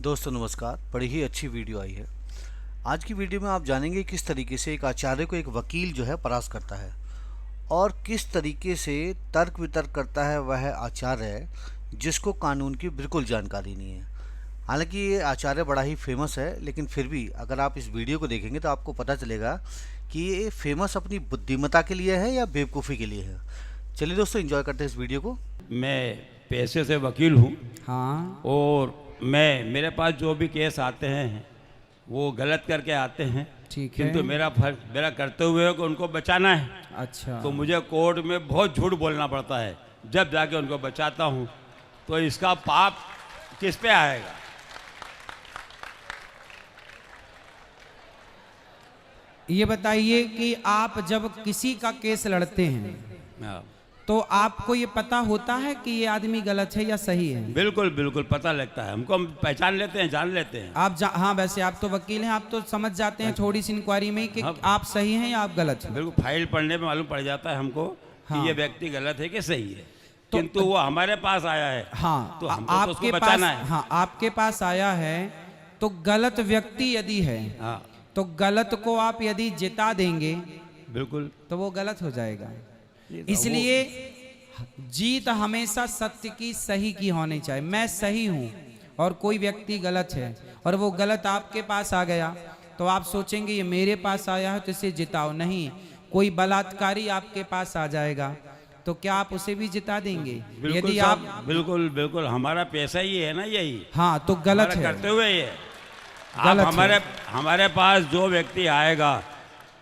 दोस्तों नमस्कार। बड़ी ही अच्छी वीडियो आई है। आज की वीडियो में आप जानेंगे किस तरीके से एक आचार्य को एक वकील जो है परास्त करता है और किस तरीके से तर्क वितर्क करता है वह आचार्य है जिसको कानून की बिल्कुल जानकारी नहीं है। हालांकि ये आचार्य बड़ा ही फेमस है, लेकिन फिर भी अगर आप इस वीडियो को देखेंगे तो आपको पता चलेगा कि ये फेमस अपनी बुद्धिमत्ता के लिए है या बेवकूफ़ी के लिए है। चलिए दोस्तों, एंजॉय करते हैं इस वीडियो को। मैं पेशे से वकील हूँ। हाँ, और मेरे पास जो भी केस आते हैं वो गलत करके आते हैं। ठीक है। किंतु मेरा कर्तव्य है कि उनको बचाना है। अच्छा, तो मुझे कोर्ट में बहुत झूठ बोलना पड़ता है, जब जाके उनको बचाता हूँ। तो इसका पाप किस पे आएगा? ये बताइए कि आप जब किसी का केस लड़ते हैं हाँ। तो आपको ये पता होता है कि ये आदमी गलत है या सही है? बिल्कुल बिल्कुल पता लगता है हमको, हम पहचान लेते हैं, जान लेते हैं। हाँ, वैसे आप तो वकील हैं, आप तो समझ जाते हैं थोड़ी सी इंक्वायरी में कि आप सही हैं या आप गलत हैं। बिल्कुल, फाइल पढ़ने में मालूम पड़ जाता है हमको कि ये व्यक्ति गलत है कि सही है। किंतु वो हमारे पास आया है। हाँ, तो हमको तो उसको बचाना है। हाँ, आपके पास आया है तो गलत व्यक्ति यदि है, हाँ, तो गलत को आप यदि जिता देंगे बिल्कुल, तो वो गलत हो जाएगा। इसलिए जीत हमेशा सत्य की, सही की होनी चाहिए। मैं सही हूं और कोई व्यक्ति गलत है और वो गलत आपके पास आ गया तो आप सोचेंगे ये मेरे पास आया है तो इसे जिताओ। नहीं, कोई बलात्कारी आपके पास आ जाएगा तो क्या आप उसे भी जिता देंगे? यदि आप बिल्कुल बिल्कुल, हमारा पैसा ही है ना यही। हाँ, तो गलत है, करते हुए ये गलत आप हमारे पास जो व्यक्ति आएगा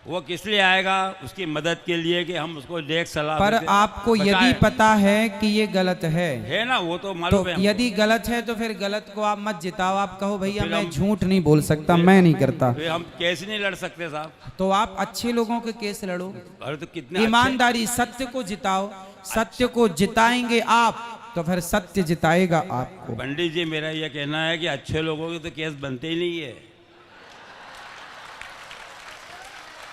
वो किस लिए आएगा? उसकी मदद के लिए कि हम उसको देख सलाह। पर आपको यदि पता है कि ये गलत है ना, वो तो मालूम है। यदि गलत है तो फिर गलत को आप मत जिताओ। आप कहो भैया मैं झूठ नहीं बोल सकता, मैं नहीं करता। हम केस नहीं लड़ सकते साहब। तो आप अच्छे लोगों के केस लड़ो। अरे तो कितने ईमानदारी, सत्य को जिताओ। सत्य को जिताएंगे आप तो फिर सत्य जिताएगा आपको। पंडित जी, मेरा यह कहना है कि अच्छे लोगों के तो केस बनते ही नहीं है।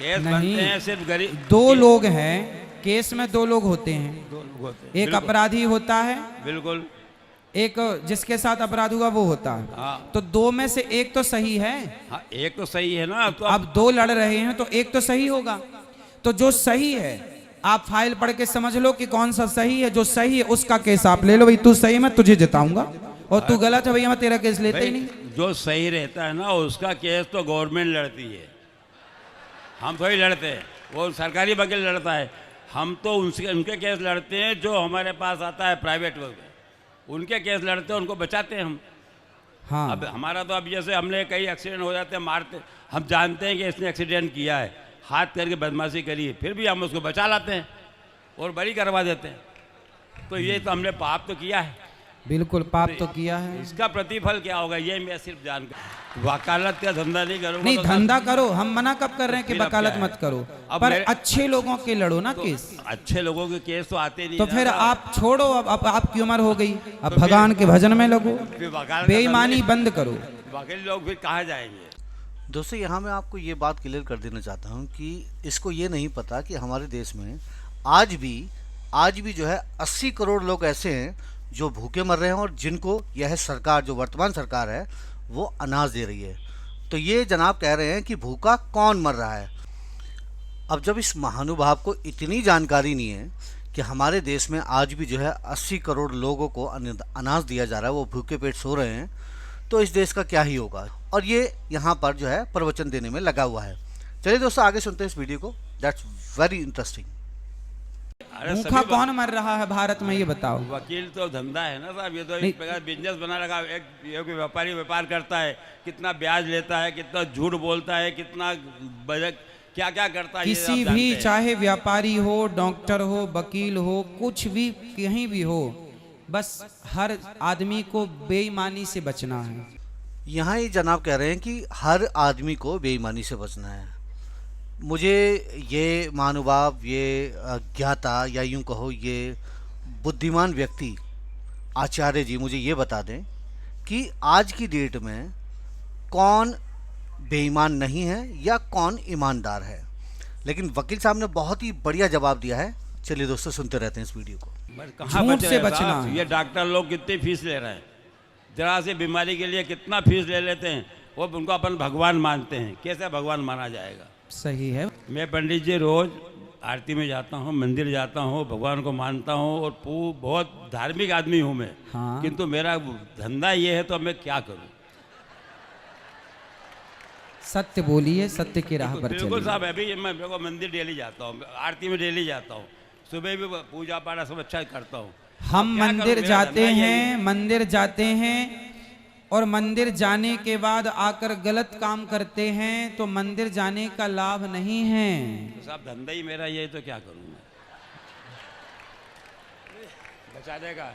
केस बनते हैं सिर्फ गरीब। दो लोग हैं केस में, दो लोग होते हैं। दो लोग होते हैं। एक अपराधी होता है, बिल्कुल, एक जिसके साथ अपराध हुआ वो होता है। हाँ। तो दो में से एक तो सही है। हाँ, एक तो सही है ना। तो अब दो लड़ रहे हैं तो एक तो सही होगा। तो जो सही है आप फाइल पढ़ के समझ लो कि कौन सा सही है। जो सही है उसका केस आप ले लो। भाई तू सही, मैं तुझे जिताऊंगा, और तू गलत है भैया मैं तेरा केस लेते ही नहीं। जो सही रहता है ना उसका केस तो गवर्नमेंट लड़ती है, हम थोड़ी लड़ते हैं। वो सरकारी वकील लड़ता है। हम तो उनके केस लड़ते हैं जो हमारे पास आता है प्राइवेट वकील, उनके केस लड़ते हैं, उनको बचाते हैं हम। हाँ। अब हमारा तो अब जैसे हमने कई एक्सीडेंट हो जाते हैं, मारते, हम जानते हैं कि इसने एक्सीडेंट किया है, हाथ करके बदमाशी करी है, फिर भी हम उसको बचा लाते हैं और बरी करवा देते हैं। तो ये तो हमने पाप तो किया है। बिल्कुल, पाप तो किया है। इसका प्रतिफल क्या होगा ये मैं सिर्फ जानकर, वकालत का धंधा नहीं करूँगा। नहीं, तो धंधा करो, हम मना कब कर रहे हैं कि फिर अब वकालत क्या है? मत करो, अब पर मेरे- अच्छे लोगों के लड़ो ना तो केस। अच्छे लोगों के केस तो आते नहीं तो ना फिर साहब। आप छोड़ो, अब आपकी उम्र हो गई, अब भगवान के भजन में लगो, फिर वकालत का बेईमानी धंधा बंद करो। नहीं- वकील लोग फिर कहाँ जाएंगे? दोस्तों, यहाँ मैं आपको ये बात क्लियर कर देना चाहता हूँ कि इसको ये नहीं पता कि हमारे देश में आज भी जो है 80 करोड़ लोग ऐसे हैं जो भूखे मर रहे हैं और जिनको यह सरकार, जो वर्तमान सरकार है, वो अनाज दे रही है। तो ये जनाब कह रहे हैं कि भूखा कौन मर रहा है। अब जब इस महानुभाव को इतनी जानकारी नहीं है कि हमारे देश में आज भी जो है 80 करोड़ लोगों को अनाज दिया जा रहा है, वो भूखे पेट सो रहे हैं, तो इस देश का क्या ही होगा। और ये यहाँ पर जो है प्रवचन देने में लगा हुआ है। चलिए दोस्तों, आगे सुनते हैं इस वीडियो को। That's very interesting. भूखा कौन मर रहा है भारत में, ये बताओ। वकील तो धंधा है ना साहब, ये तो नहीं। एक प्रकार बिजनेस बना लगा। एक व्यापारी व्यापार करता है, कितना ब्याज लेता है, कितना झूठ बोलता है, कितना बजट क्या क्या करता है। किसी आप भी, जानते हैं। चाहे व्यापारी हो, डॉक्टर हो, वकील हो, कुछ भी कहीं भी हो, बस हर आदमी को बेईमानी से बचना है। यहाँ ये जनाब कह रहे हैं कि हर आदमी को बेईमानी से बचना है। मुझे ये महानुभाव, ये ज्ञाता, या यूं कहो ये बुद्धिमान व्यक्ति आचार्य जी मुझे ये बता दें कि आज की डेट में कौन बेईमान नहीं है या कौन ईमानदार है। लेकिन वकील साहब ने बहुत ही बढ़िया जवाब दिया है। चलिए दोस्तों, सुनते रहते हैं इस वीडियो को। कहाँ झूठ बच से रहे हैं बचना साहब? है। ये डॉक्टर लोग कितनी फीस ले रहे हैं? जरा सी बीमारी के लिए कितना फीस ले लेते हैं, वो उनको अपन भगवान मानते हैं। कैसे भगवान माना जाएगा? सही है। मैं पंडित जी रोज़ आरती में जाता हूँ, मंदिर जाता हूँ, भगवान को मानता हूँ और बहुत धार्मिक आदमी हूँ मैं। हाँ। किंतु मेरा धंधा ये है तो मैं क्या करूँ? सत्य बोलिए, सत्य की राह पर बिल्कुल चलिए। साहब, अभी मैं मेरे को मंदिर डेली जाता हूँ, आरती में डेली जाता हूँ, सुबह भी पूजा पाठ सब अच्छा करता हूँ। हम क्या करूं? मंदिर मेरा जाते धंधा यही है। हैं, मंदिर जाते हैं और मंदिर जाने के बाद आकर गलत काम करते हैं तो मंदिर जाने का लाभ नहीं है। तो साहब धंधा ही मेरा ये है तो क्या करूँ मैं? बचा देगा।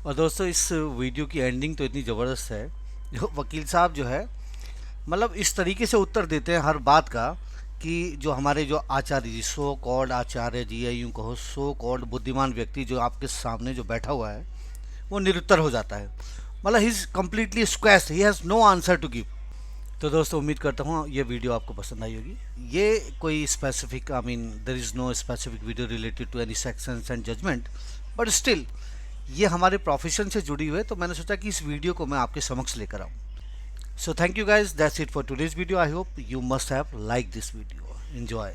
और दोस्तों इस वीडियो की एंडिंग तो इतनी ज़बरदस्त है, जो वकील साहब जो है मतलब इस तरीके से उत्तर देते हैं हर बात का कि जो हमारे जो आचार्य जी, सो कॉल्ड आचार्य जी, या यूँ कहो सो कॉल्ड बुद्धिमान व्यक्ति जो आपके सामने जो बैठा हुआ है, वो निरुत्तर हो जाता है। मतलब he is completely squashed, he has no answer to give. तो दोस्तों उम्मीद करता हूँ ये वीडियो आपको पसंद आई होगी। ये कोई specific, I mean there is no specific video related to any sections and judgement, but still ये हमारे प्रोफेशन से जुड़ी हुई है, तो मैंने सोचा कि इस वीडियो को मैं आपके समक्ष लेकर आऊँ। So thank you guys, that's it for today's video. I hope you must have liked this video. Enjoy.